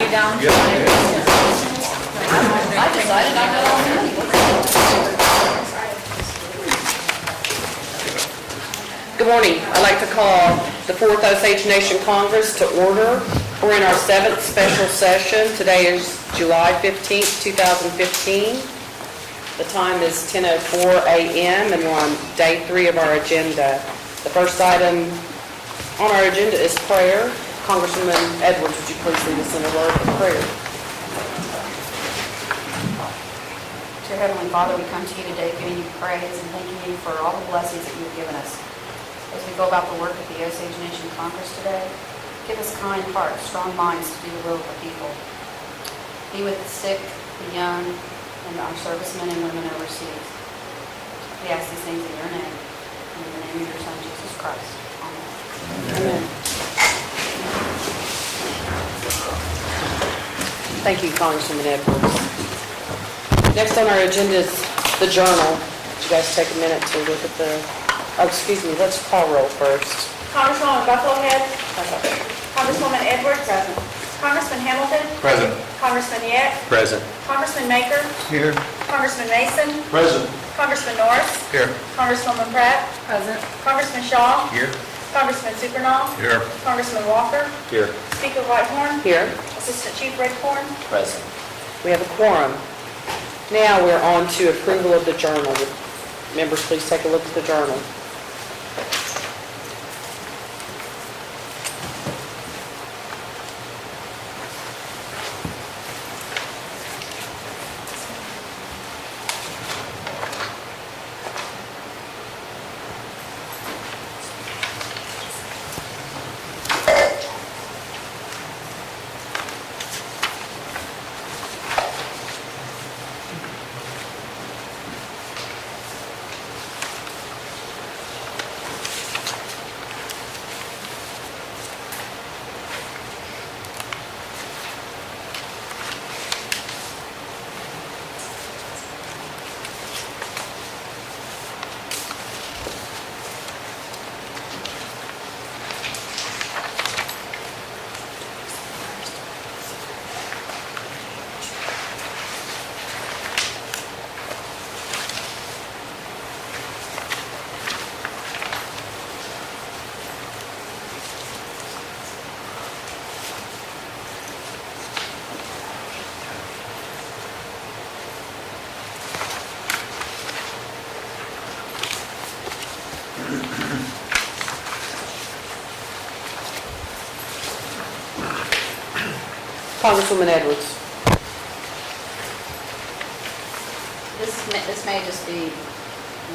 you down? Yeah. I decided I got all the Good morning. I'd like to call the 4th Osage Nation Congress to order. We're in our 7th special session. Today is July 15th, 2015. The time is 10:04 a.m. and we're on day 3 of our agenda. The first item on our agenda is prayer. Congresswoman Edwards, would you please lead us in a word of prayer? Dear Heavenly Father, we come to you today giving you praise and thanking you for all the blessings that you've given us. As we go about the work of the Osage Nation Congress today, give us kind hearts, strong minds to do the will of the people. Be with the sick, the young, and our servicemen and women overseas. We ask these things in your name, and in the name of your Son, Jesus Christ. Amen. Amen. Thank you, Congresswoman Edwards. Next on our agenda is the journal. Would you guys take a minute to look at the, let's call roll first. Congresswoman Buffalohead. Congresswoman Edwards. Present. Congressman Hamilton. Present. Congressman Yett. Present. Congressman Maker. Here. Congressman Mason. Present. Congressman Norris. Here. Congresswoman Pratt. Present. Congressman Shaw. Here. Congressman Supernall. Here. Congressman Walker. Here. Speaker Whitehorn. Here. Assistant Chief Redcorn. Present. We have a quorum. Now we're on to approval of the journal. Members, please take a look at the journal. Congresswoman Edwards. This may just be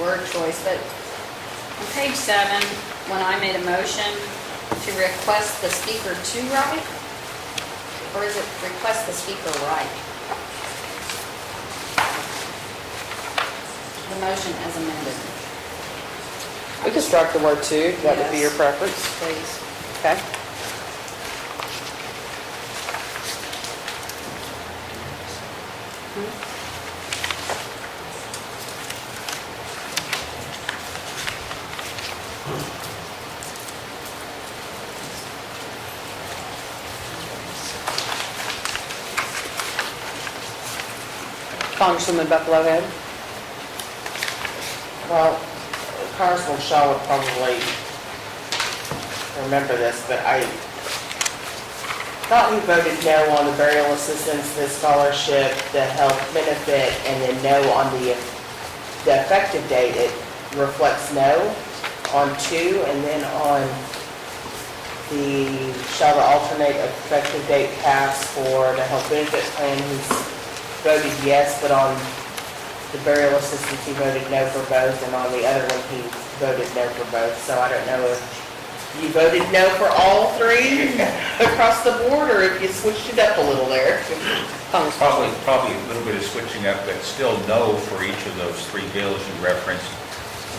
word choice, but on page 7, when I made a motion to request the speaker to write, or is it request the speaker write? The motion as amended. We could strike the word "to." That would be your Yes. preference. Please. Okay. Congresswoman Buffalohead. Well, Congressman Shaw would probably remember this, but I thought he voted no on the burial assistance, the scholarship, the health benefit, and then no on the effective date. It reflects no on 2, and then on the shall the alternate effective date pass for the health benefit plan, he's voted yes, but on the burial assistance, he voted no for both, and on the other one, he voted no for both. So I don't know if you voted no for all 3 across the board, or if you switched it up a little there. Probably a little bit of switching up, but still no for each of those 3 bills you referenced.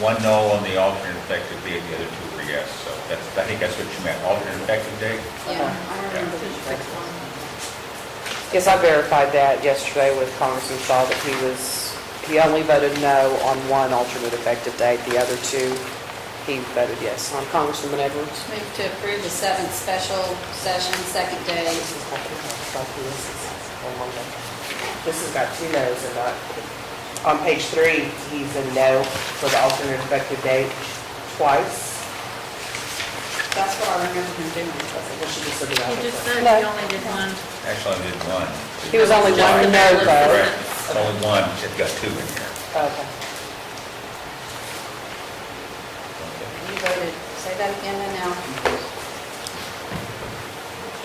1 no on the alternate effective date, the other 2 were yes. So I think that's what you meant, alternate effective date. Yeah, I remember the first one. Yes, I verified that yesterday with Congressman Shaw that he only voted no on 1 alternate effective date. The other 2 he voted yes on. Congresswoman Edwards? Move to approve the 7th special session, second day. This has got 2 no's and not, on page 3, he's a no for the alternate effective date twice. That's what I remember him doing. Well, she just said the He just opposite. said No. he only did one. Actually, I did one. He was only one to no vote. Correct. Only one, it got 2 in here. Okay. You voted, say that again and now.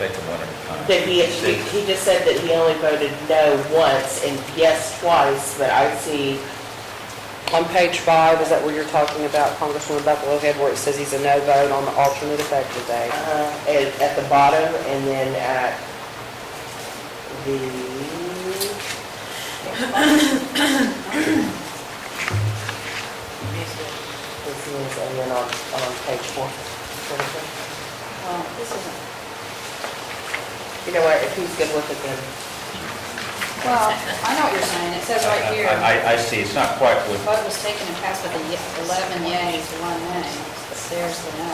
Take them one at a time. That he just said that he only voted no once and yes twice, but I see, On page 5, is that where you're talking about, Congresswoman Bucklehead, where it says he's a no vote on the alternate effective date? at the bottom and then at the, this is, and then on page 4. Well, this isn't, You know what, if he's good with it then. well, I know what you're saying. It says right here, I see, it's not quite with, vote was taken and passed with 11 yeas, 1 nay. There's the no.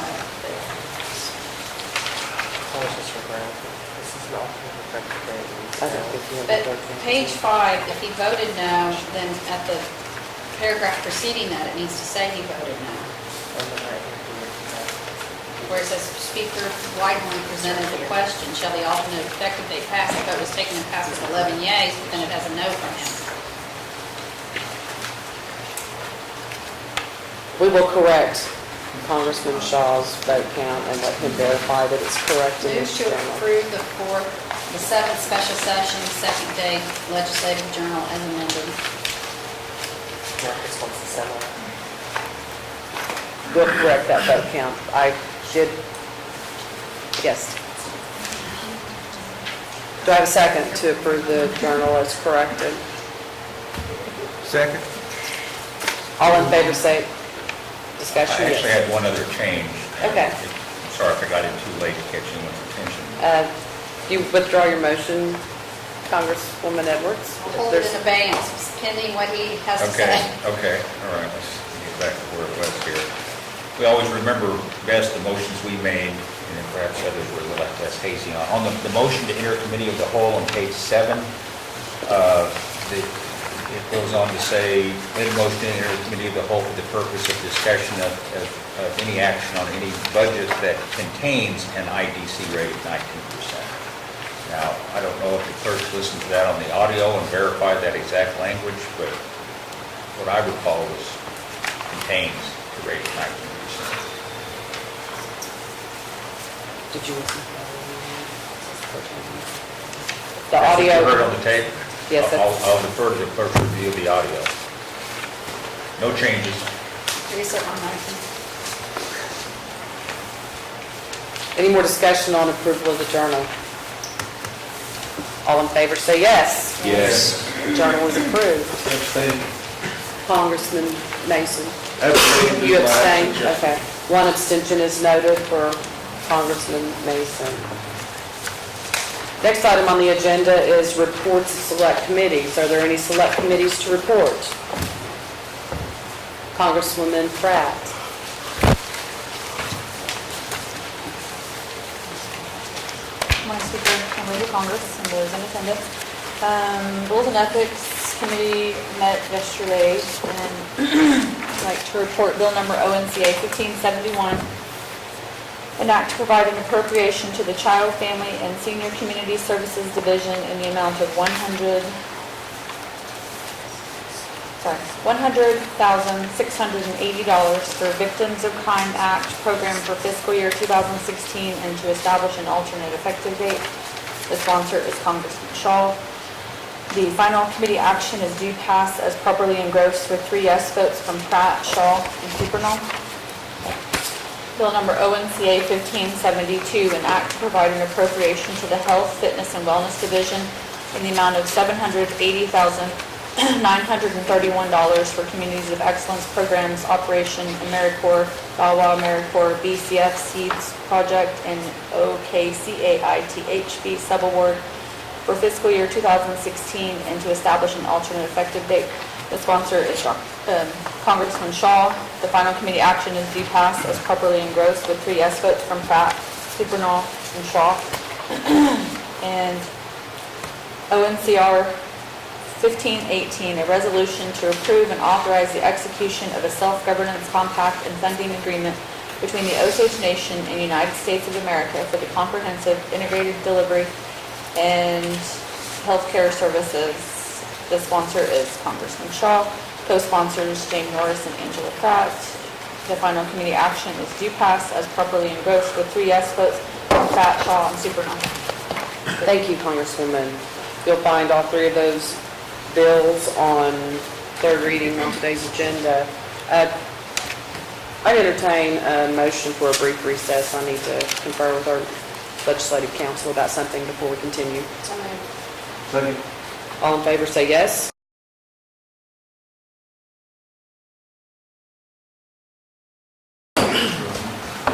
This is an alternate effective date. I don't think he But ever voted. page 5, if he voted no, then at the paragraph preceding that, it needs to say he voted no. Where it says Speaker Whitehorn presented the question, shall the alternate effective date pass? The vote was taken and passed with 11 yeas, but then it has a no from him. We will correct Congressman Shaw's vote count and let him verify that it's correct in Move his to journal. approve the 7th special session, second day legislative journal as amended. This one's the similar. We'll correct that vote count. I did, yes. Do I have a second to approve the journal as corrected? second? All in favor say I discussion, actually yes. had one other change. Okay. Sorry if I got in too late to catch anyone's attention. Do you withdraw your motion, Congresswoman Edwards? We'll hold it in abeyance pending what he has to Okay, say. okay, all right, let's get back to where it was here. We always remember best the motions we made, and then perhaps others were a little less hazy on. On the motion to enter committee of the whole on page 7, it goes on to say, made a motion to enter committee of the whole for the purpose of discussion of any action on any budget that contains an IDC rate of 19%. Now, I don't know if the clerks listened to that on the audio and verified that exact language, but what I recall was contains the rate of 19%. Did you listen? The That's what audio. you heard on the tape? Yes, that's- I'll defer to the clerk's review of the audio. No changes. Reset my motion. Any more discussion on approval of the journal? All in favor say yes. Yes. The journal is approved. Abstain. Congressman Mason. Abstain. You abstain? Okay. One abstention is noted for Congressman Mason. Next item on the agenda is reports of select committees. Are there any select committees to report? Congresswoman Pratt. My Speaker, members of Congress, and those in attendance. Rules and Ethics Committee met yesterday, and I'd like to report Bill number ONCA 1571, an act to provide an appropriation to the Child, Family, and Senior Community Services Division in the amount of $100,680 for Victims of Crime Act program for fiscal year 2016 and to establish an alternate effective date. The sponsor is Congressman Shaw. The final committee action is due pass as properly engrossed with 3 yes votes from Pratt, Shaw, and Supernall. Bill number ONCA 1572, an act to provide an appropriation to the Health, Fitness, and Wellness Division in the amount of $780,931 for Communities of Excellence Programs, Operation AmeriCorps, VAWA AmeriCorps, BCF Seeds Project, and OKCAITHB Subaward for fiscal year 2016, and to establish an alternate effective date. The sponsor is Congressman Shaw. The final committee action is due pass as properly engrossed with 3 yes votes from Pratt, Supernall, and Shaw. And ONCR 1518, a resolution to approve and authorize the execution of a self-governance compact and funding agreement between the Osage Nation and United States of America for the comprehensive integrated delivery and healthcare services. The sponsor is Congressman Shaw. Co-sponsors Jane Norris and Angela Pratt. The final committee action is due pass as properly engrossed with 3 yes votes from Pratt, Shaw, and Supernall. Thank you, Congresswoman. You'll find all 3 of those bills on third reading on today's agenda. I entertain a motion for a brief recess. I need to confer with our legislative council about something before we continue. Second. All in favor say yes.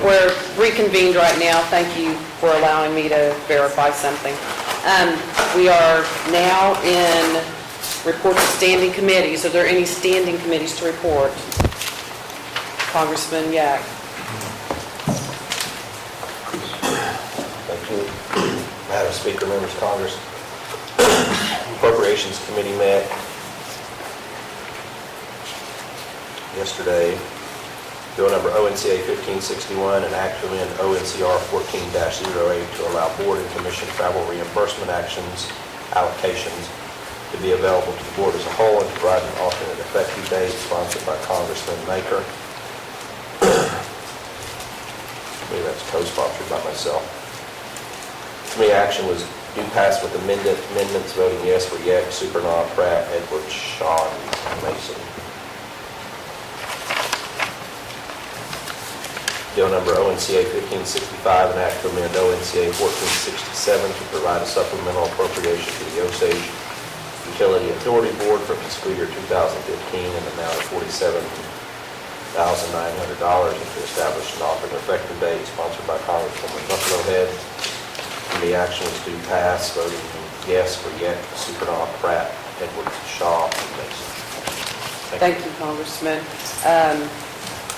We're reconvened right now. Thank you for allowing me to verify something. We are now in reports of standing committees. Are there any standing committees to report? Congressman Yak. Thank you, Madam Speaker, members of Congress. Appropriations Committee met yesterday. Bill number ONCA 1561, an act to amend ONCR 14-08 to allow board and commission travel reimbursement actions, allocations to be available to the board as a whole and to provide an alternate effective date, sponsored by Congressman Maker. I believe that's co-sponsored by myself. Committee action was due pass with amendments voting yes for Yak, Supernaw, Pratt, Edwards, Shaw, and Mason. Bill number ONCA 1565, an act to amend ONCA 1467 to provide a supplemental appropriation to the Osage Utility Authority Board for fiscal year 2015 in the amount of $47,900 and to establish an alternate effective date, sponsored by Congresswoman Buffalo Head. The action was due pass, voting yes for Yak, Supernaw, Pratt, Edwards, Shaw, and Mason. Thank you, Congressman.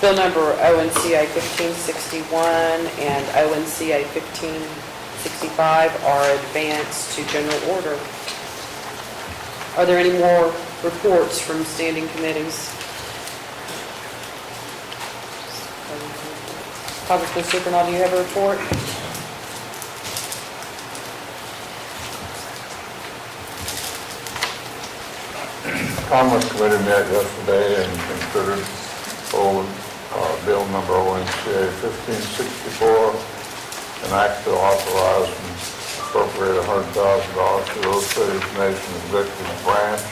Bill number ONCA 1561 and ONCA 1565 are advanced to general order. Are there any more reports from standing committees? Congressman Supernall, do you have a report? Commerce Committee met yesterday and considered Bill number ONCA 1564, an act to authorize and appropriate $100,000 to the Osage Nation Executive Branch.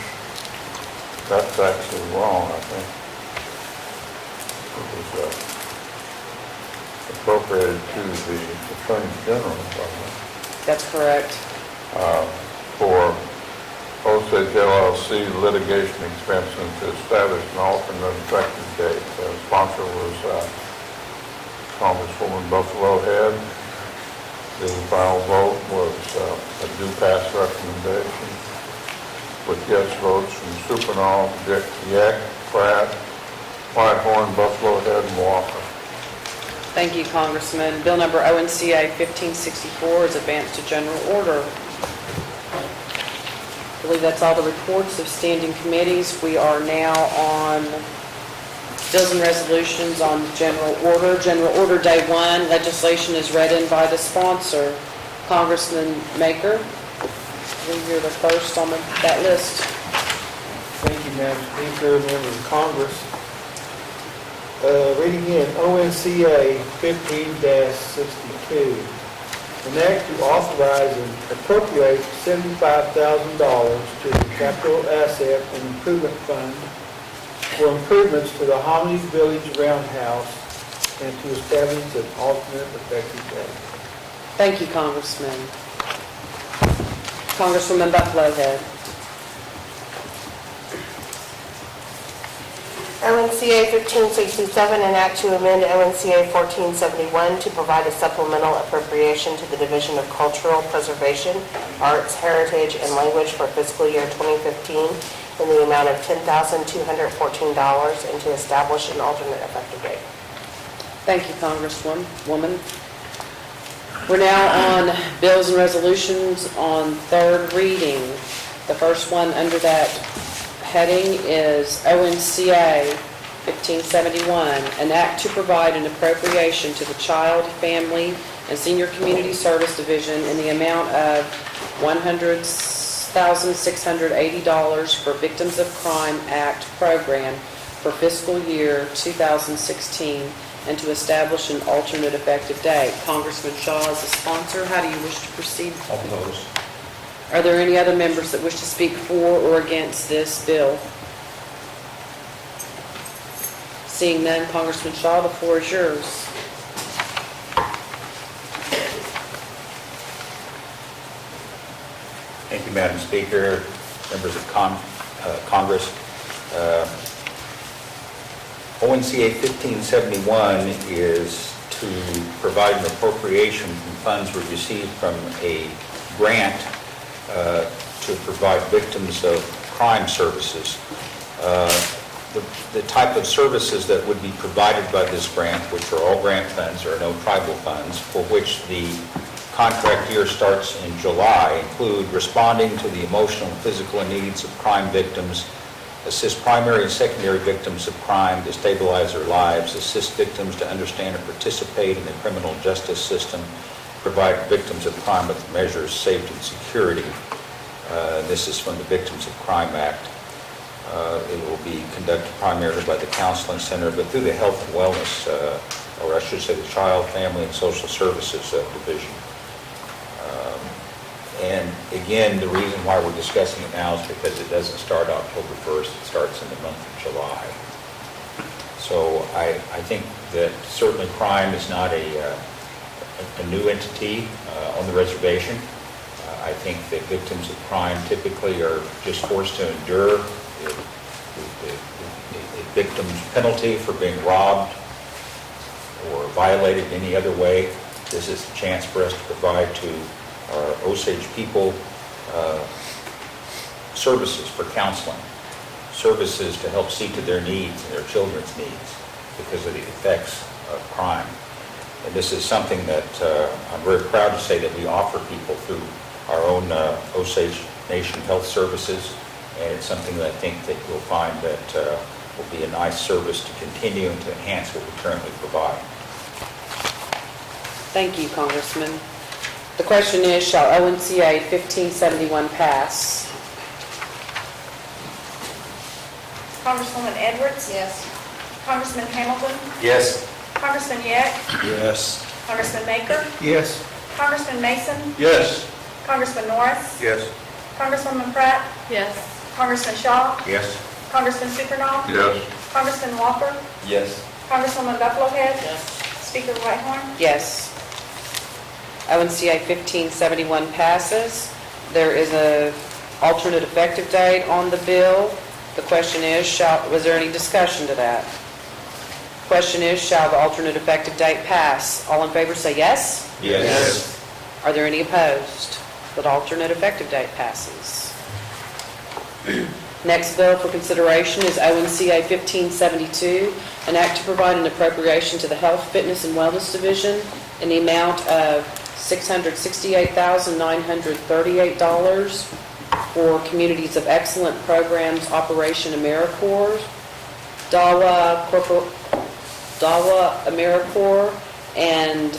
That's actually wrong, I think. It was appropriated to the Attorney General, wasn't it? That's correct. For Osage LLC litigation expenses to establish an alternate effective date. The sponsor was Congresswoman Buffalo Head. The final vote was a due pass recommendation with yes votes from Supernall, Yak, Pratt, Whitehorn, Buffalo Head, and Walker. Thank you, Congressman. Bill number ONCA 1564 is advanced to general order. I believe that's all the reports of standing committees. We are now on bills and resolutions on general order. General order day 1, legislation is read in by the sponsor, Congressman Maker. I believe you're the first on that list. Thank you, Madam Speaker, members of Congress. Reading in ONCA 15-62. An act to authorize and appropriate $75,000 to the Capital Asset and Improvement Fund for improvements to the Hominy Village Roundhouse and to establish an alternate effective date. Thank you, Congressman. Congresswoman Buffalo Head. ONCA 1567, an act to amend ONCA 1471 to provide a supplemental appropriation to the Division of Cultural Preservation, Arts, Heritage, and Language for fiscal year 2015 in the amount of $10,214 and to establish an alternate effective date. Thank you, Congresswoman. We're now on bills and resolutions on third reading. The first one under that heading is ONCA 1571, an act to provide an appropriation to the Child, Family, and Senior Community Service Division in the amount of $100,680 for Victims of Crime Act program for fiscal year 2016 and to establish an alternate effective date. Congressman Shaw is a sponsor. How do you wish to proceed? Oppose. Are there any other members that wish to speak for or against this bill? Seeing none, Congressman Shaw, the floor is yours. Thank you, Madam Speaker, members of Congress. ONCA 1571 is to provide an appropriation from funds we received from a grant to provide victims of crime services. The type of services that would be provided by this grant, which are all grant funds, there are no tribal funds, for which the contract year starts in July, include responding to the emotional and physical needs of crime victims, assist primary and secondary victims of crime to stabilize their lives, assist victims to understand and participate in the criminal justice system, provide victims of crime with measures of safety and security. This is from the Victims of Crime Act. It will be conducted primarily by the Counseling Center, but through the Health and Wellness, or I should say the Child, Family, and Social Services Division. And again, the reason why we're discussing it now is because it doesn't start October 1st, it starts in the month of July. So I think that certainly crime is not a new entity on the reservation. I think that victims of crime typically are just forced to endure the victim's penalty for being robbed or violated in any other way. This is a chance for us to provide to our Osage people services for counseling, services to help see to their needs and their children's needs because of the effects of crime. And this is something that I'm very proud to say that we offer people through our own Osage Nation Health Services, and it's something that I think that you'll find that will be a nice service to continue and to enhance what we currently provide. Thank you, Congressman. The question is, shall ONCA 1571 pass? Congresswoman Edwards? Yes. Congressman Hamilton? Yes. Congressman Yeck? Yes. Congressman Maker? Yes. Congressman Mason? Yes. Congressman Norris? Yes. Congresswoman Pratt? Yes. Congressman Shaw? Yes. Congressman Supernaw? Yes. Congressman Walker? Yes. Congresswoman Buffalohead? Yes. Speaker Whitehorn? Yes. ONCA 1571 passes. There is an alternate effective date on the bill. The question is, was there any discussion to that? Question is, shall the alternate effective date pass? All in favor say yes. Yes. Are there any opposed? That alternate effective date passes. Next bill for consideration is ONCA 1572, an act to provide an appropriation to the Health, Fitness, and Wellness Division in the amount of $668,938 for Communities of Excellent Programs Operation AmeriCorps, DAWA AmeriCorps, and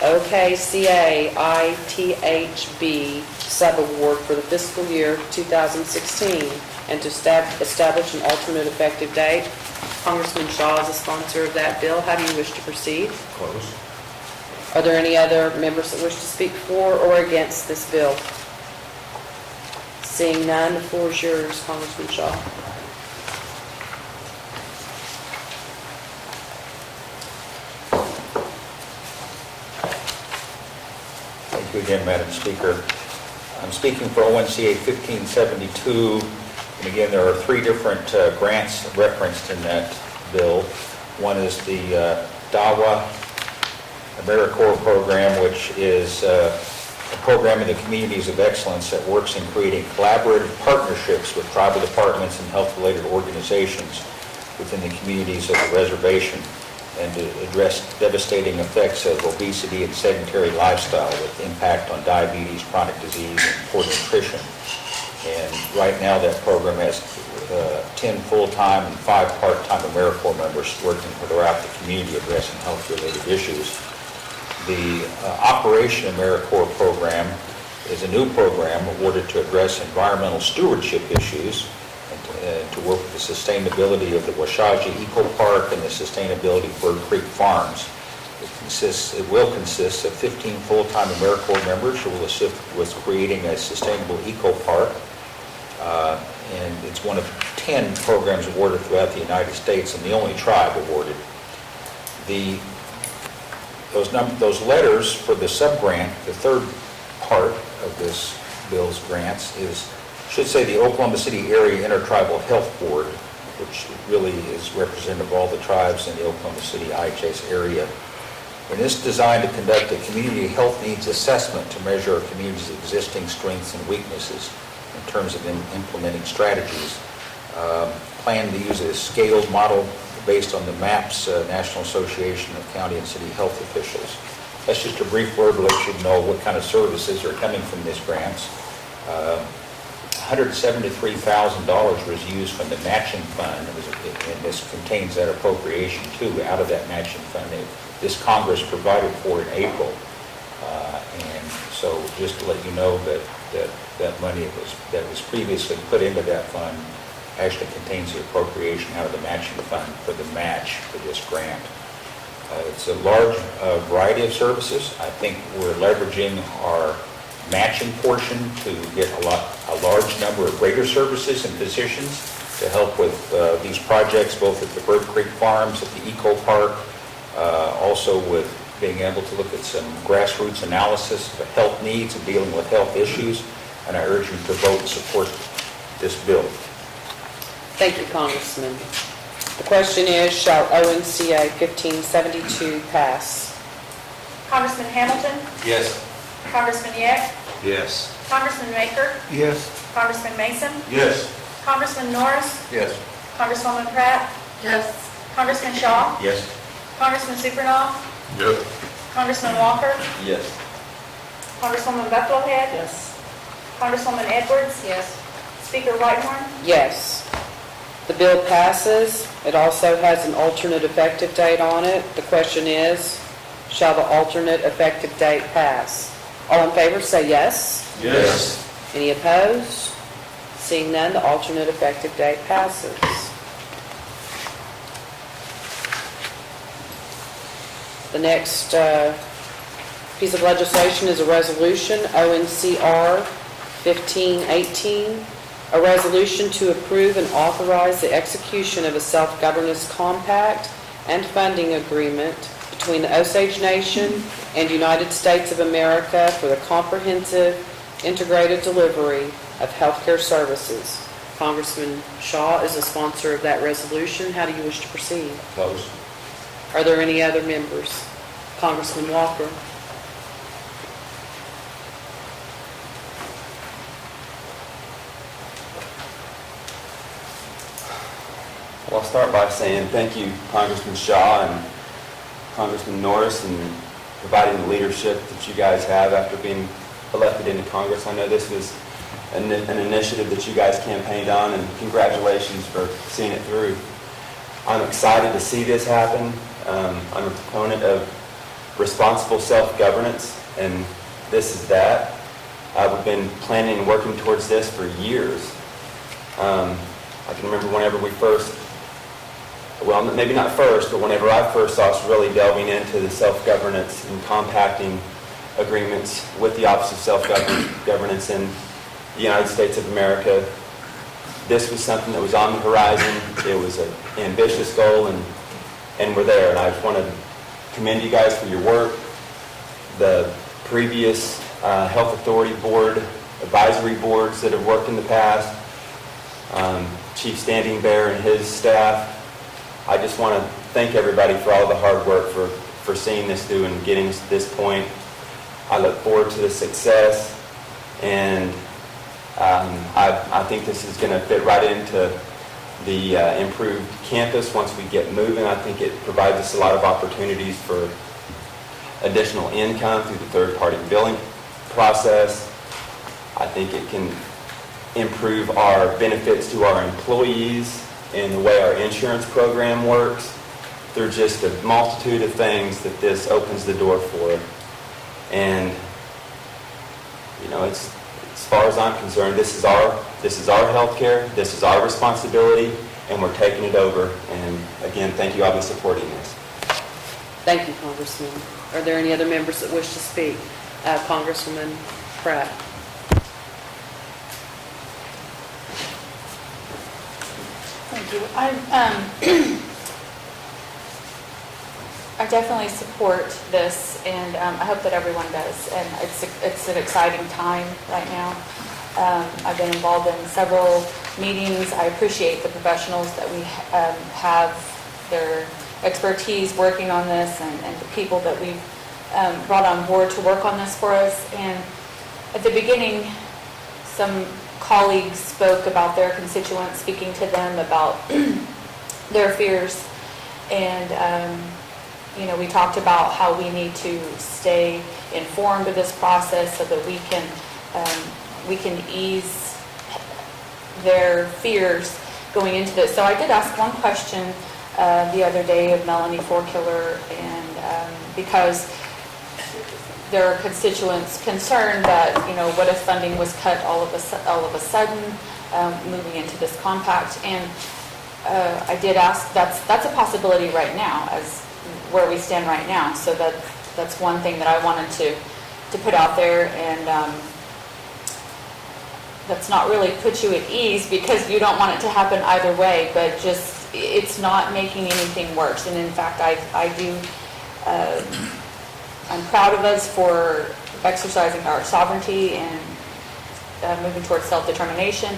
OKCA ITHB subaward for the fiscal year 2016, and to establish an alternate effective date. Congressman Shaw is a sponsor of that bill. How do you wish to proceed? Close. Are there any other members that wish to speak for or against this bill? Seeing none, the floor is yours, Congressman Shaw. Thank you again, Madam Speaker. I'm speaking for ONCA 1572, and again, there are three different grants referenced in that bill. One is the DAWA AmeriCorps program, which is a program in the Communities of Excellence that works in creating collaborative partnerships with tribal departments and health-related organizations within the communities of the reservation, and to address devastating effects of obesity and sedentary lifestyle with impact on diabetes, chronic disease, and poor nutrition. And right now that program has 10 full-time and 5 part-time AmeriCorps members working throughout the community addressing health-related issues. The Operation AmeriCorps program is a new program awarded to address environmental stewardship issues and to work with the sustainability of the Osage Eco Park and the sustainability of Bird Creek Farms. It will consist of 15 full-time AmeriCorps members who will assist with creating a sustainable eco park. And it's one of 10 programs awarded throughout the United States and the only tribe awarded. Those letters for the sub-grant, the third part of this bill's grants should say the Oklahoma City Area Intertribal Health Board, which really is representative of all the tribes in the Oklahoma City IHS area. And it's designed to conduct a community health needs assessment to measure our community's existing strengths and weaknesses in terms of implementing strategies. Plan to use a scaled model based on the MAPS, National Association of County and City Health Officials. That's just a brief word to let you know what kind of services are coming from this grants. $173,000 was used from the matching fund, and this contains that appropriation too, out of that matching fund. This Congress provided for in April. And so just to let you know that money that was previously put into that fund actually contains the appropriation out of the matching fund for the match for this grant. It's a large variety of services. I think we're leveraging our matching portion to get a large number of greater services and positions to help with these projects, both at the Bird Creek Farms, at the Eco Park, also with being able to look at some grassroots analysis of health needs and dealing with health issues. And I urge you to vote and support this bill. Thank you, Congressman. The question is, shall ONCA 1572 pass? Congressman Hamilton, Yes. Congressman Yeck, Yes. Congressman Maker, Yes. Congressman Mason, Yes. Congressman Norris, Yes. Congresswoman Pratt, Yes. Congressman Shaw, Yes. Congressman Supernaw, Yes. Congressman Walker, Yes. Congresswoman Bucklehead, Yes. Congresswoman Edwards, Yes. Speaker Whitehorn. Yes. The bill passes. It also has an alternate effective date on it. The question is, shall the alternate effective date pass? All in favor say yes. Yes. Any opposed? Seeing none, the alternate effective date passes. The next piece of legislation is a resolution, ONCR 1518, a resolution to approve and authorize the execution of a self-governance compact and funding agreement between the Osage Nation and United States of America for the comprehensive integrated delivery of healthcare services. Congressman Shaw is the sponsor of that resolution. How do you wish to proceed? Opposed? Are there any other members? Congressman Walker. Well, I'll start by saying thank you, Congressman Shaw and Congressman Norris, and providing the leadership that you guys have after being elected into Congress. I know this was an initiative that you guys campaigned on, and congratulations for seeing it through. I'm excited to see this happen. I'm a proponent of responsible self-governance, and this is that. We've been planning and working towards this for years. I can remember whenever we first, well, maybe not first, but whenever I first saw us really delving into the self-governance and compacting agreements with the Office of Self-Governance in the United States of America. This was something that was on the horizon. It was an ambitious goal, and we're there. And I just want to commend you guys for your work. The previous Health Authority Board, advisory boards that have worked in the past, Chief Standing Bear and his staff. I just want to thank everybody for all the hard work for seeing this through and getting us to this point. I look forward to the success, and I think this is going to fit right into the improved campus once we get moving. I think it provides us a lot of opportunities for additional income through the third-party billing process. I think it can improve our benefits to our employees and the way our insurance program works. There's just a multitude of things that this opens the door for. And, you know, it's, as far as I'm concerned, this is our healthcare, this is our responsibility, and we're taking it over. And again, thank you. I'll be supporting this. Thank you, Congressman. Are there any other members that wish to speak? Congresswoman Pratt. Thank you. I definitely support this, and I hope that everyone does. And it's an exciting time right now. I've been involved in several meetings. I appreciate the professionals that we have, their expertise working on this, and the people that we've brought on board to work on this for us. And at the beginning, some colleagues spoke about their constituents, speaking to them about their fears. And, you know, we talked about how we need to stay informed of this process so that we can ease their fears going into this. So I did ask one question the other day of Melanie Forkiller, and because there are constituents concerned that, you know, what if funding was cut all of a sudden moving into this compact. And I did ask, that's a possibility right now, as where we stand right now. So that's one thing that I wanted to put out there, and that's not really put you at ease, because you don't want it to happen either way, but just it's not making anything worse. And in fact, I'm proud of us for exercising our sovereignty and moving towards self-determination,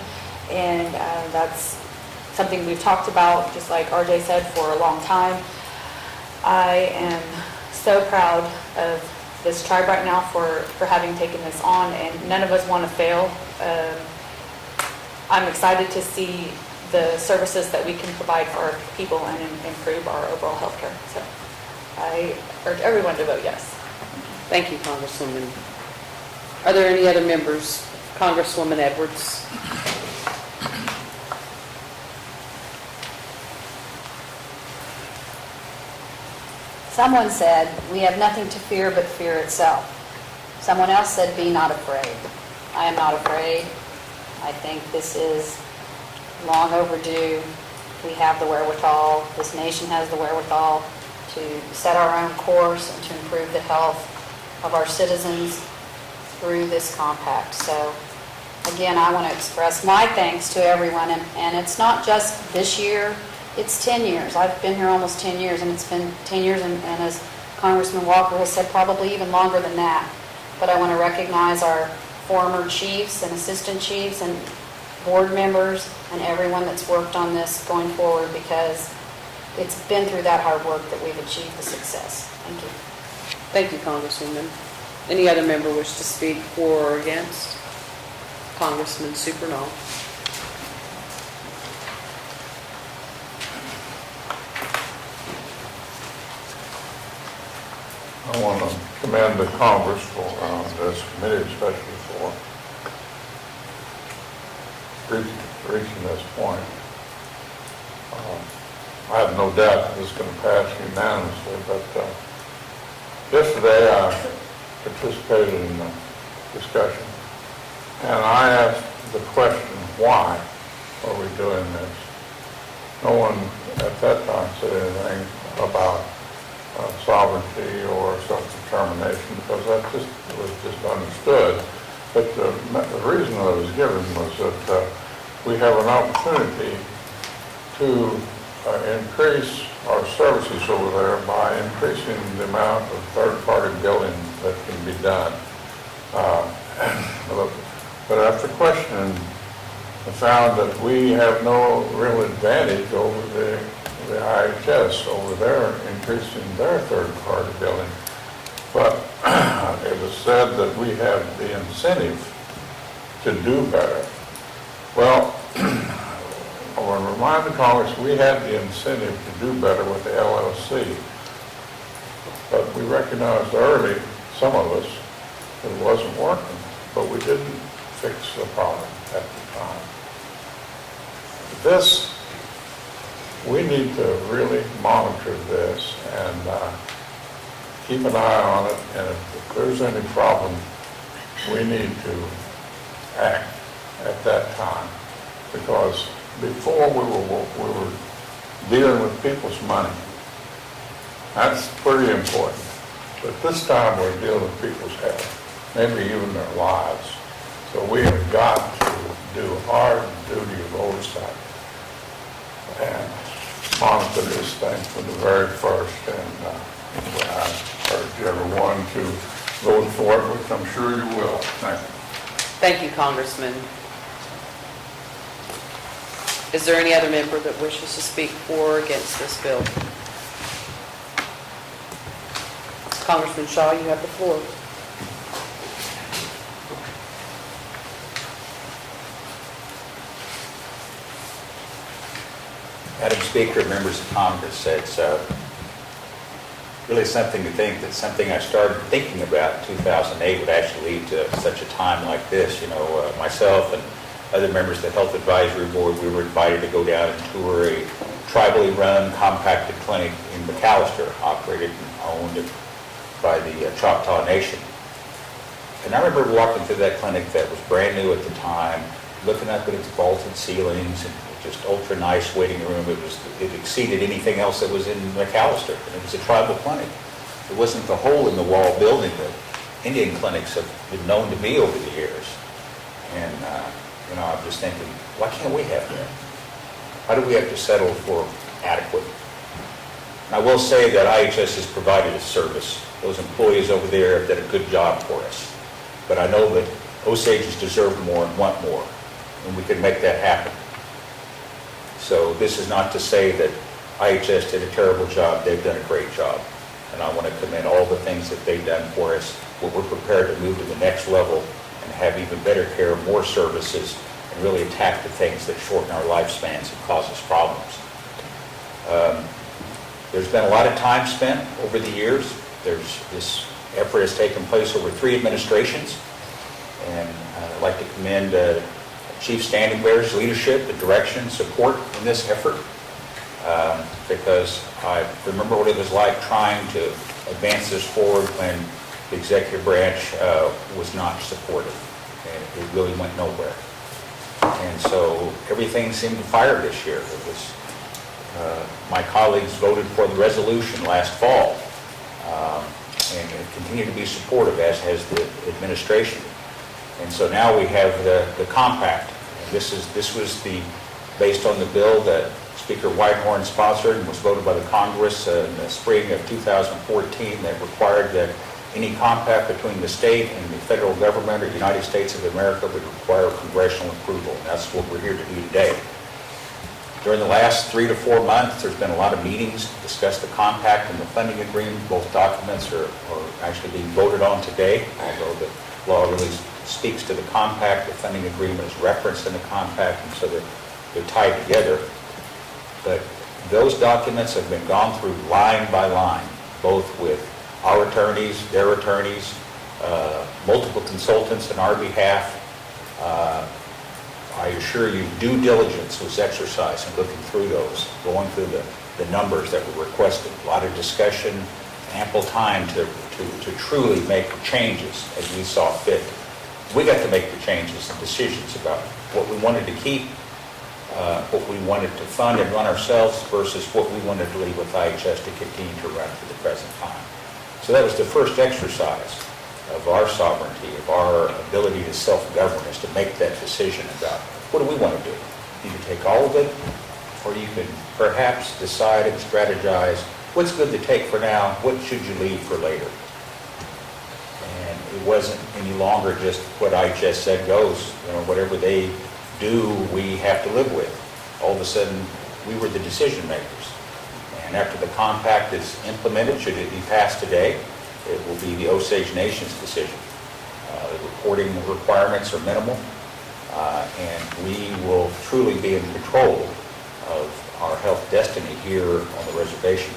and that's something we've talked about, just like RJ said, for a long time. I am so proud of this tribe right now for having taken this on, and none of us want to fail. I'm excited to see the services that we can provide for our people and improve our overall health care. So I urge everyone to vote yes. Thank you, Congresswoman. Are there any other members? Congresswoman Edwards. Someone said, "We have nothing to fear but fear itself." Someone else said, "Be not afraid." I am not afraid. I think this is long overdue. We have the wherewithal, this nation has the wherewithal to set our own course and to improve the health of our citizens through this compact. So again, I want to express my thanks to everyone, and it's not just this year, it's 10 years. I've been here almost 10 years, and it's been 10 years, and as Congressman Walker has said, probably even longer than that. But I want to recognize our former chiefs and assistant chiefs and board members and everyone that's worked on this going forward, because it's been through that hard work that we've achieved the success. Thank you. Thank you, Congresswoman. Any other member wish to speak for or against? Congressman Supernall. I want to commend the Congress for this committee, especially for reaching this point. I have no doubt that it's going to pass unanimously, but yesterday I participated in the discussion, and I asked the question, why are we doing this? No one at that time said anything about sovereignty or self-determination, because that was just understood. But the reason that was given was that we have an opportunity to increase our services over there by increasing the amount of third-party billing that can be done. But after questioning, I found that we have no real advantage over the IHS over there increasing their third-party billing. But it was said that we have the incentive to do better. Well, I want to remind the Congress, we had the incentive to do better with the LLC. But we recognized early, some of us, that it wasn't working, but we didn't fix the problem at the time. This, we need to really monitor this and keep an eye on it, and if there's any problem, we need to act at that time. Because before we were dealing with people's money. That's pretty important. But this time we're dealing with people's health, maybe even their lives. So we have got to do our duty of oversight and monitor this thing from the very first. And I urge everyone to vote for it, which I'm sure you will. Thank you. Thank you, Congressman. Is there any other member that wishes to speak for or against this bill? Congressman Shaw, you have the floor. Madam Speaker, members of Congress, it's really something to think that something I started thinking about in 2008 would actually lead to such a time like this. You know, myself and other members of the Health Advisory Board, we were invited to go down and tour a tribally run compacted clinic in McAllister, operated and owned by the Choctaw Nation. And I remember walking through that clinic that was brand new at the time, looking up at its vaulted ceilings and just ultra nice waiting room. It exceeded anything else that was in McAllister, and it was a tribal clinic. It wasn't the hole in the wall building that Indian clinics have been known to be over the years. And you know, I'm just thinking, why can't we have that? Why do we have to settle for adequate? And I will say that IHS has provided a service. Those employees over there have done a good job for us. But I know that Osages deserve more and want more, and we can make that happen. So this is not to say that IHS did a terrible job. They've done a great job. And I want to commend all the things that they've done for us. But we're prepared to move to the next level and have even better care, more services, and really attack the things that shorten our lifespans and cause us problems. There's been a lot of time spent over the years. This effort has taken place over 3 administrations. And I'd like to commend Chief Standing Bear's leadership, the direction, support in this effort, because I remember what it was like trying to advance this forward when the executive branch was not supportive, and it really went nowhere. And so everything seemed to fire this year. It was my colleagues voted for the resolution last fall, and continue to be supportive, as has the administration. And so now we have the compact. And this was based on the bill that Speaker Whitehorn sponsored and was voted by the Congress in the spring of 2014 that required that any compact between the state and the federal government or the United States of America would require congressional approval. And that's what we're here to do today. During the last 3 to 4 months, there's been a lot of meetings to discuss the compact and the funding agreement. Both documents are actually being voted on today, although the law really speaks to the compact. The funding agreement is referenced in the compact, and so they're tied together. But those documents have been gone through line by line, both with our attorneys, their attorneys, multiple consultants on our behalf. I assure you, due diligence was exercised in looking through those, going through the numbers that were requested. A lot of discussion, ample time to truly make changes as we saw fit. We got to make the changes and decisions about what we wanted to keep, what we wanted to fund and run ourselves versus what we wanted to leave with IHS to continue to run for the present time. So that was the first exercise of our sovereignty, of our ability to self-govern, is to make that decision about what do we want to do. You can take all of it, or you can perhaps decide and strategize what's good to take for now, what should you leave for later. And it wasn't any longer just what IHS said goes. You know, whatever they do, we have to live with. All of a sudden, we were the decision makers. And after the compact is implemented, should it be passed today, it will be the Osage Nation's decision. The reporting requirements are minimal, and we will truly be in control of our health destiny here on the reservation.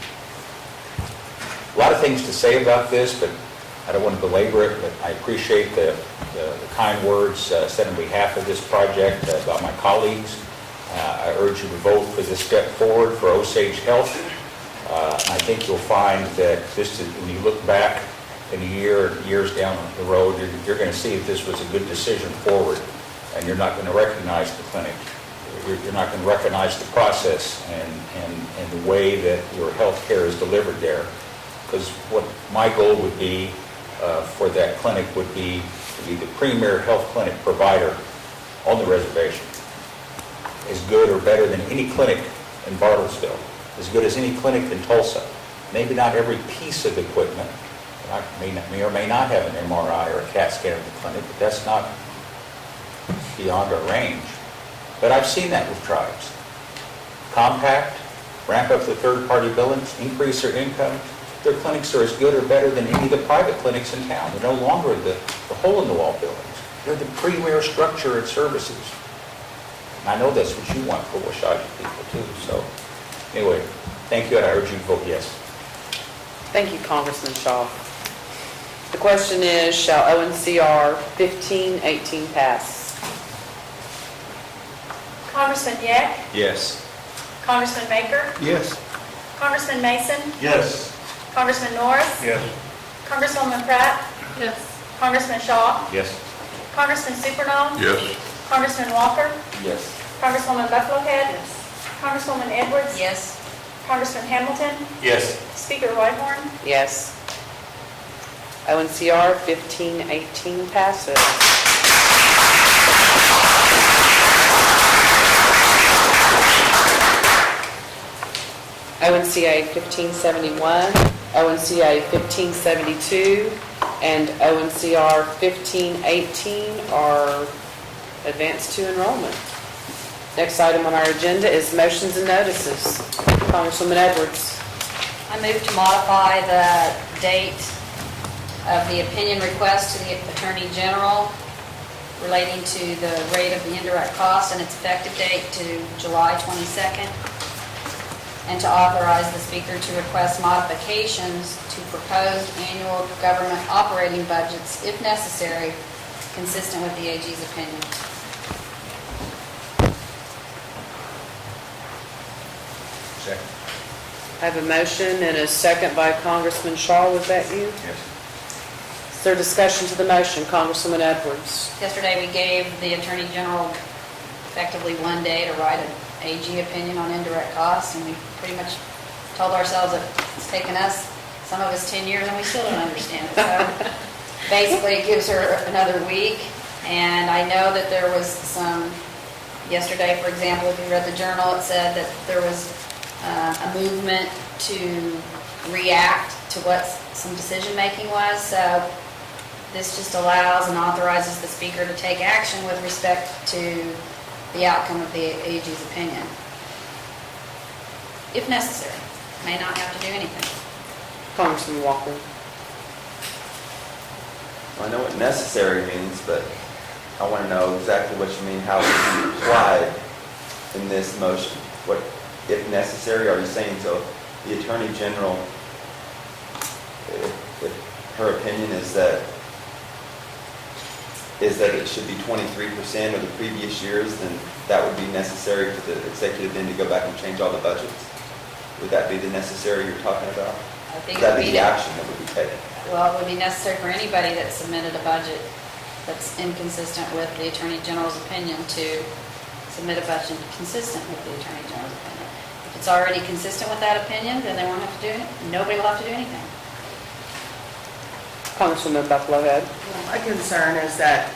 A lot of things to say about this, but I don't want to belabor it, but I appreciate the kind words said on behalf of this project by my colleagues. I urge you to vote for this step forward for Osage Health. I think you'll find that when you look back in a year, years down the road, you're going to see that this was a good decision forward, and you're not going to recognize the clinic. You're not going to recognize the process and the way that your health care is delivered there. Because what my goal would be for that clinic would be to be the premier health clinic provider on the reservation. As good or better than any clinic in Bartlesville, as good as any clinic in Tulsa. Maybe not every piece of equipment. I may or may not have an MRI or a CAT scan in the clinic, but that's not beyond our range. But I've seen that with tribes. Compact, ramp up the third-party billings, increase their income. Their clinics are as good or better than any of the private clinics in town. They're no longer the hole-in-the-wall buildings. They're the premier structure and services. And I know that's what you want for Osage people too. So anyway, thank you, and I urge you to vote yes. Thank you, Congressman Shaw. The question is, shall ONCR 1518 pass? Congressman Yeck, Yes. Congressman Maker, Yes. Congressman Mason, Yes. Congressman Norris, Yes. Congresswoman Pratt, Yes. Congressman Shaw, Yes. Congressman Supernall, Yes. Congressman Walker, Yes. Congresswoman Buffalohead, Congresswoman Edwards, Yes. Congressman Hamilton, Yes. Speaker Whitehorn, Yes. ONCR 1518 passes. ONCA 1571, ONCA 1572, and ONCR 1518 are advanced to enrollment. Next item on our agenda is motions and notices. Congresswoman Edwards. I move to modify the date of the opinion request to the Attorney General relating to the rate of the indirect cost and its effective date to July 22nd, and to authorize the Speaker to request modifications to proposed annual government operating budgets, if necessary, consistent with the AG's opinion. Second. I have a motion and a second by Congressman Shaw. Was that you? Yes. Is there discussion to the motion? Congresswoman Edwards. Yesterday, we gave the Attorney General effectively one day to write an AG opinion on indirect costs, and we pretty much told ourselves that it's taken us, some of us 10 years, and we still don't understand it. So basically, it gives her another week, and I know that there was some, yesterday, for example, if you read the Journal, it said that there was a movement to react to what some decision-making was. So this just allows and authorizes the Speaker to take action with respect to the outcome of the AG's opinion, if necessary. May not have to do anything. Congressman Walker. Well, I know what necessary means, but I want to know exactly what you mean, how it can be applied in this motion. What, if necessary, are you saying so the Attorney General, if her opinion is that it should be 23% of the previous years, then that would be necessary for the executive then to go back and change all the budgets? Would that be the necessary you're talking about? I think Would that it be would the action that would be taken? Well, it would be necessary for anybody that submitted a budget that's inconsistent with the Attorney General's opinion to submit a budget consistent with the Attorney General's opinion. If it's already consistent with that opinion, then they won't have to do anything. Nobody will have to do anything. Congresswoman Buffalohead. My concern is that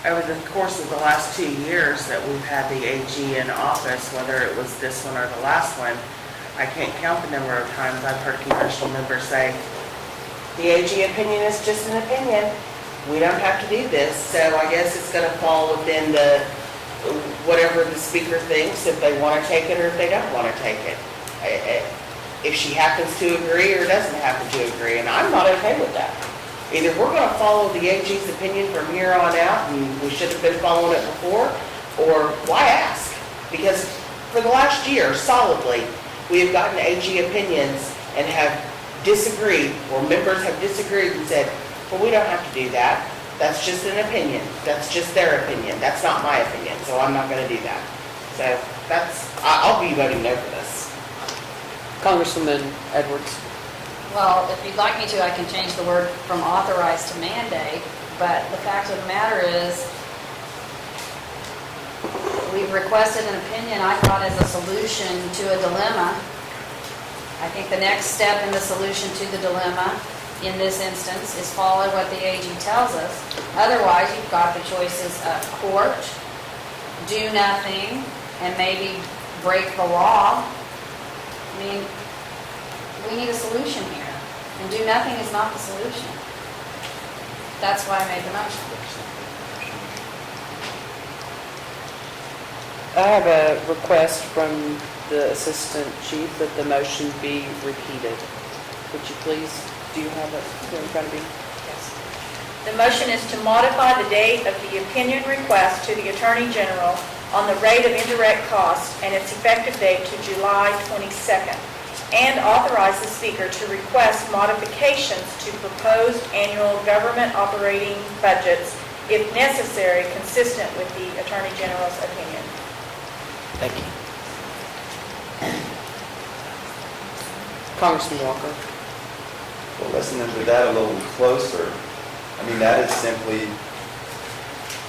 over the course of the last 2 years that we've had the AG in office, whether it was this one or the last one, I can't count the number of times I've heard congressional members say, the AG opinion is just an opinion. We don't have to do this. So I guess it's going to fall within the whatever the Speaker thinks, if they want to take it or if they don't want to take it. if she happens to agree or doesn't happen to agree, and I'm not okay with that. Either we're gonna follow the AG's opinion from here on out, and we should have been following it before, or why ask? Because for the last year, solidly, we have gotten AG opinions and have disagreed, or members have disagreed and said, well, we don't have to do that. That's just an opinion. That's just their opinion. That's not my opinion, so I'm not gonna do that. So I'll be voting no for this. Congresswoman Edwards. Well, if you'd like me to, I can change the word from authorize to mandate, but the fact of the matter is, we've requested an opinion, I thought, as a solution to a dilemma. I think the next step in the solution to the dilemma, in this instance, is follow what the AG tells us. Otherwise, you've got the choices of court, do nothing, and maybe break the law. I mean, we need a solution here, and do nothing is not the solution. That's why I made the motion. I have a request from the Assistant Chief that the motion be repeated. Would you please, do you have it here in front of you? Yes. The motion is to modify the date of the opinion request to the Attorney General on the rate of indirect costs and its effective date to July 22nd, and authorize the Speaker to request modifications to proposed annual government operating budgets if necessary, consistent with the Attorney General's opinion. Thank you. Congressman Walker. Well, listening to that a little closer, I mean, that is simply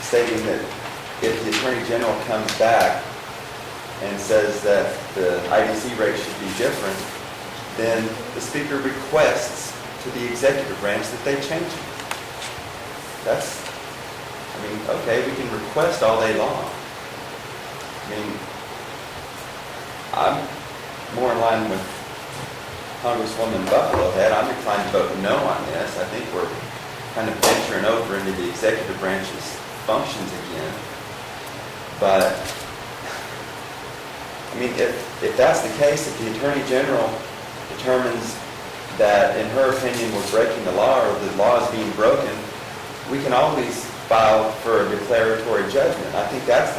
stating that if the Attorney General comes back and says that the IDC rate should be different, then the Speaker requests to the executive branch that they change it. That's, I mean, okay, we can request all day long. I mean, I'm more in line with Congresswoman Buffalohead. I'm inclined to vote no on this. I think we're kind of venturing over into the executive branch's functions again. But, I mean, if that's the case, if the Attorney General determines that, in her opinion, we're breaking the law or the law is being broken, we can always file for a declaratory judgment. I think that's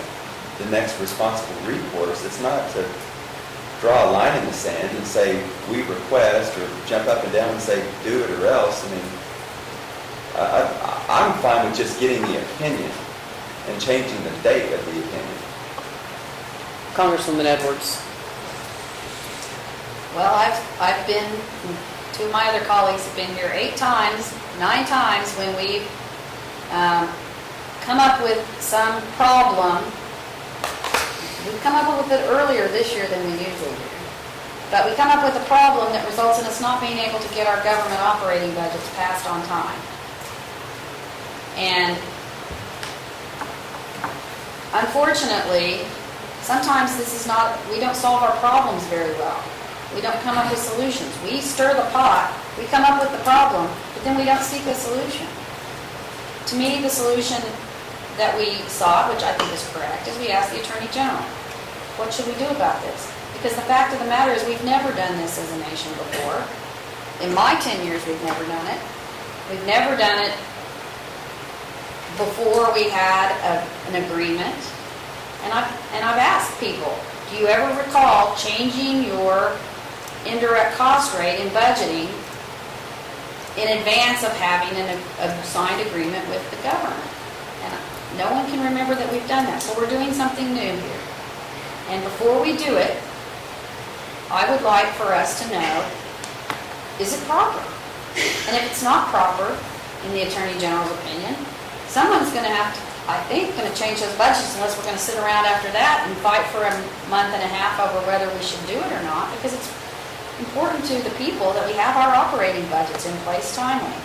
the next responsible recourse. It's not to draw a line in the sand and say, we request, or jump up and down and say, do it or else. I mean, I'm fine with just getting the opinion and changing the date of the opinion. Congresswoman Edwards. Well, I've been, two of my other colleagues have been here 8 times, 9 times when we've come up with some problem. We've come up with it earlier this year than we usually do. But we come up with a problem that results in us not being able to get our government operating budgets passed on time. And unfortunately, sometimes this is not, we don't solve our problems very well. We don't come up with solutions. We stir the pot, we come up with the problem, but then we don't seek a solution. To me, the solution that we sought, which I think is correct, is we asked the Attorney General, what should we do about this? Because the fact of the matter is we've never done this as a nation before. In my 10 years, we've never done it. We've never done it before we had an agreement. And I've asked people, do you ever recall changing your indirect cost rate in budgeting in advance of having a signed agreement with the government? And no one can remember that we've done that. So we're doing something new here. And before we do it, I would like for us to know, is it proper? And if it's not proper, in the Attorney General's opinion, someone's going to have to, I think, going to change those budgets unless we're going to sit around after that and fight for a month and a half over whether we should do it or not, because it's important to the people that we have our operating budgets in place timely.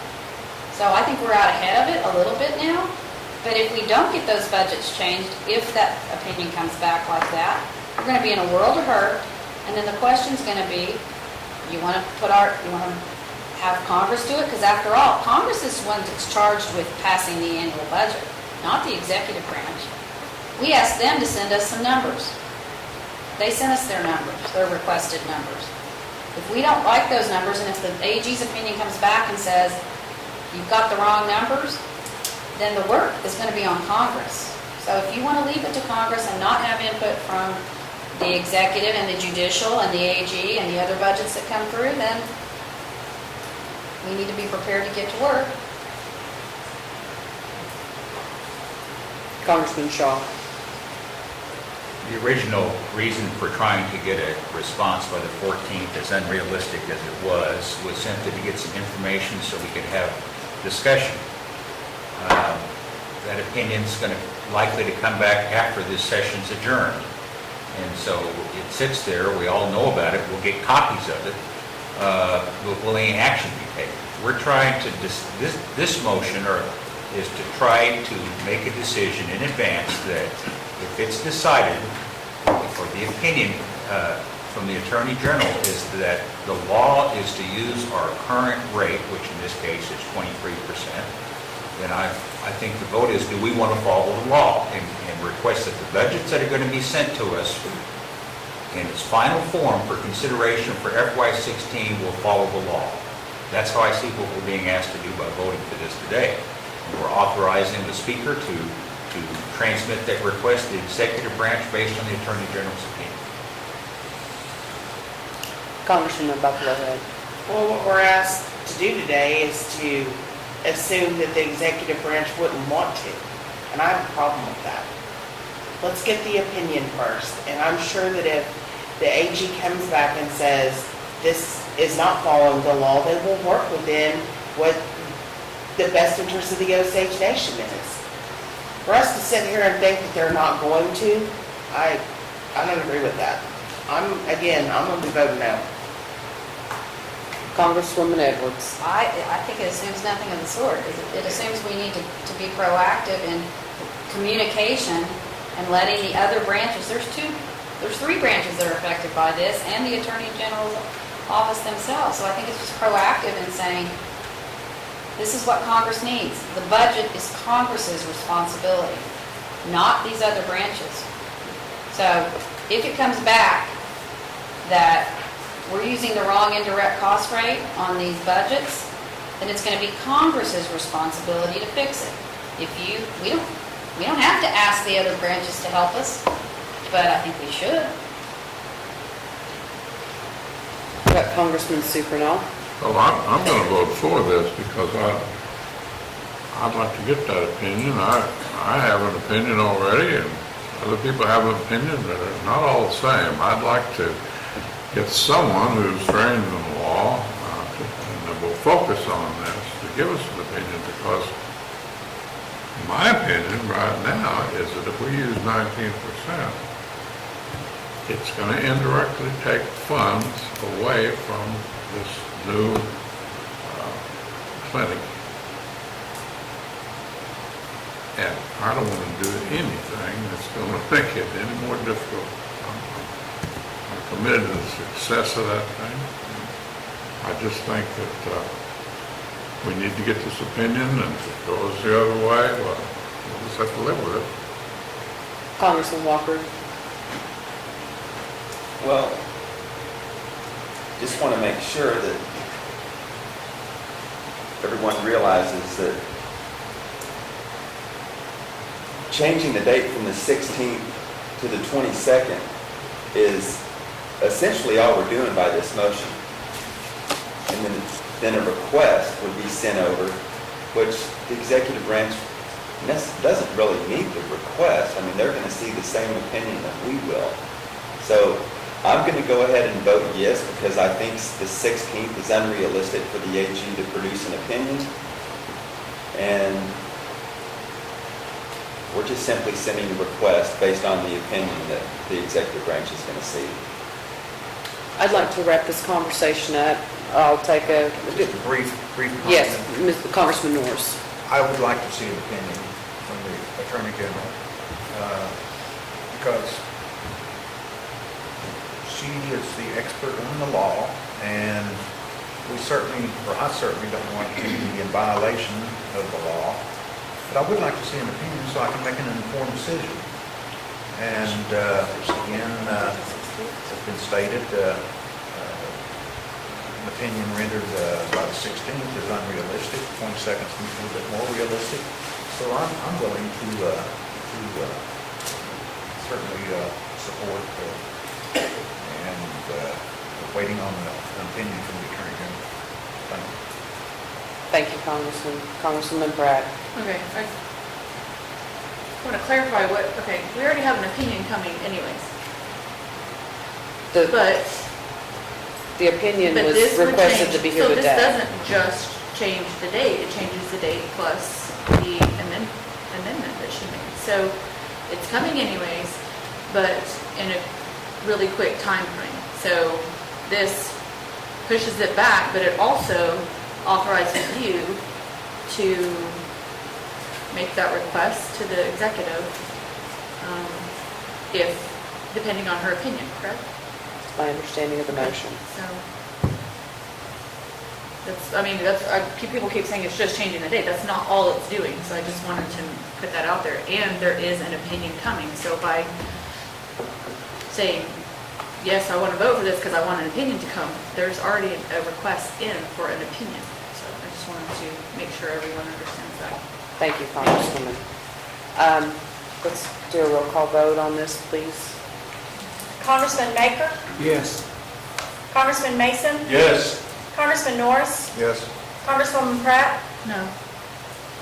So I think we're out ahead of it a little bit now, but if we don't get those budgets changed, if that opinion comes back like that, we're going to be in a world of hurt, and then the question's going to be, you want to have Congress do it? Because after all, Congress is the one that's charged with passing the annual budget, not the executive branch. We asked them to send us some numbers. They sent us their numbers, their requested numbers. If we don't like those numbers, and if the AG's opinion comes back and says, you've got the wrong numbers, then the work is going to be on Congress. So if you want to leave it to Congress and not have input from the executive and the judicial and the AG and the other budgets that come through, then we need to be prepared to get to work. Congressman Shaw. The original reason for trying to get a response by the 14th, as unrealistic as it was simply to get some information so we could have discussion. That opinion's going to likely to come back after this session's adjourned. And so it sits there, we all know about it, we'll get copies of it, will any action be taken? We're trying to, this motion is to try to make a decision in advance that if it's decided, or the opinion from the Attorney General is that the law is to use our current rate, which in this case is 23%, then I think the vote is, do we want to follow the law and request that the budgets that are going to be sent to us in its final form for consideration for FY16 will follow the law. That's how I see what we're being asked to do by voting for this today. And we're authorizing the Speaker to transmit that request to the executive branch based on the Attorney General's opinion. Congressman Bucklehead. Well, what we're asked to do today is to assume that the executive branch wouldn't want to, and I have a problem with that. Let's get the opinion first, and I'm sure that if the AG comes back and says this is not following the law, they will work within what the best interest of the Osage Nation is. For us to sit here and think that they're not going to, I don't agree with that. I'm going to be voting no. Congresswoman Edwards. I think it assumes nothing of the sort. It assumes we need to be proactive in communication and letting the other branches, there's 3 branches that are affected by this, and the Attorney General's office themselves. So I think it's just proactive in saying, this is what Congress needs. The budget is Congress's responsibility, not these other branches. So if it comes back that we're using the wrong indirect cost rate on these budgets, then it's going to be Congress's responsibility to fix it. We don't have to ask the other branches to help us, but I think we should. Got Congressman Supernall. Well, I'm going to vote for this because I'd like to get that opinion. I have an opinion already, and other people have an opinion that are not all the same. I'd like to get someone who's trained in the law and that will focus on this to give us an opinion, because my opinion right now is that if we use 19%, it's going to indirectly take funds away from this new clinic. And I don't want to do anything that's going to make it any more difficult. I'm committed to the success of that thing. I just think that we need to get this opinion, and if it goes the other way, well, we'll just have to live with it. Congressman Walker. Well, just want to make sure that everyone realizes that changing the date from the 16th to the 22nd is essentially all we're doing by this motion. And then a request would be sent over, which the executive branch doesn't really need the request. I mean, they're going to see the same opinion that we will. So I'm going to go ahead and vote yes, because I think the 16th is unrealistic for the AG to produce an opinion. And we're just simply sending a request based on the opinion that the executive branch is going to see. I'd like to wrap this conversation up. I'll take a... Just a brief comment. Yes, Congressman Norris. I would like to see an opinion from the Attorney General, because she is the expert on the law, and I certainly don't want to be in violation of the law, but I would like to see an opinion so I can make an informed decision. And again, it's been stated, an opinion rendered by the 16th is unrealistic, 22nd seems a little bit more realistic. So I'm willing to certainly support and waiting on an opinion from the Attorney General. Thank you. Thank you, Congressman. Congresswoman Pratt. Okay, I want to clarify okay, we already have an opinion coming anyways, The, but the opinion was this would requested change. to be here So this today. doesn't just change the date, it changes the date plus the amendment that she made. So it's coming anyways, but in a really quick time frame. So this pushes it back, but it also authorizes you to make that request to the executive, depending on her opinion, correct? That's my understanding of the motion. So, people keep saying it's just changing the date. That's not all it's doing, so I just wanted to put that out there. And there is an opinion coming, so by saying, yes, I want to vote for this because I want an opinion to come, there's already a request in for an opinion. So I just wanted to make sure everyone understands that. Thank you, Congresswoman. Let's do a roll call vote on this, please. Congressman Maker, Yes. Congressman Mason, Yes. Congressman Norris, Yes. Congresswoman Pratt, No.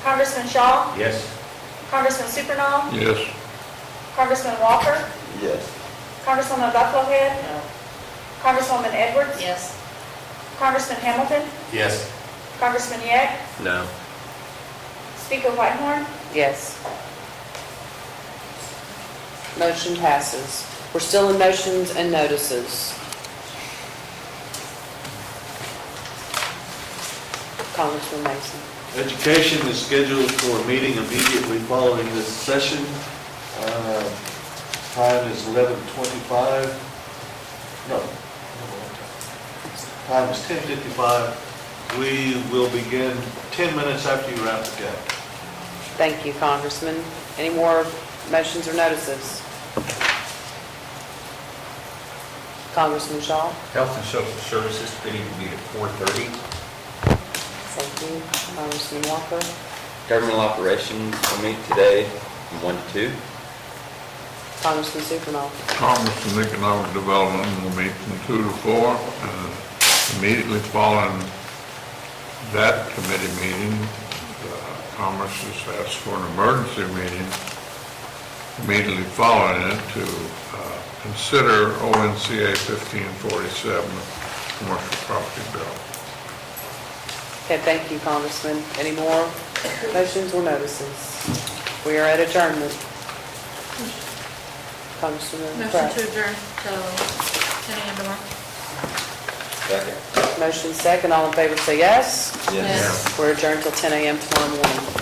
Congressman Shaw, Yes. Congressman Supernall, Yes. Congressman Walker, Yes. Congresswoman Bucklehead, No. Congresswoman Edwards, Yes. Congressman Hamilton, Yes. Congressman Yeck, No. Speaker Whitehorn, Yes. Motion passes. We're still in motions and notices. Congressman Mason. Education is scheduled for a meeting immediately following this session. Time is 11:25. No. Time is 10:55. We will begin 10 minutes after you wrap the gap. Thank you, Congressman. Any more motions or notices? Congressman Shaw. Health and Social Services Committee will meet at 4:30. Thank you. Congressman Walker. Governmental operations will meet today from 1 to 2. Congressman Supernall. Commerce and Economic Development will meet from 2 to 4. Immediately following that committee meeting, Commerce has asked for an emergency meeting immediately following it to consider ONCA 1547, Commercial Property Bill. Okay, thank you, Congressman. Any more motions or notices? We are at adjournment. Congressman Motion Pratt. to adjourn till 10 a.m. tomorrow. Second. Motion second. All in favor say yes. Yes. We're adjourned till 10 a.m. tomorrow morning.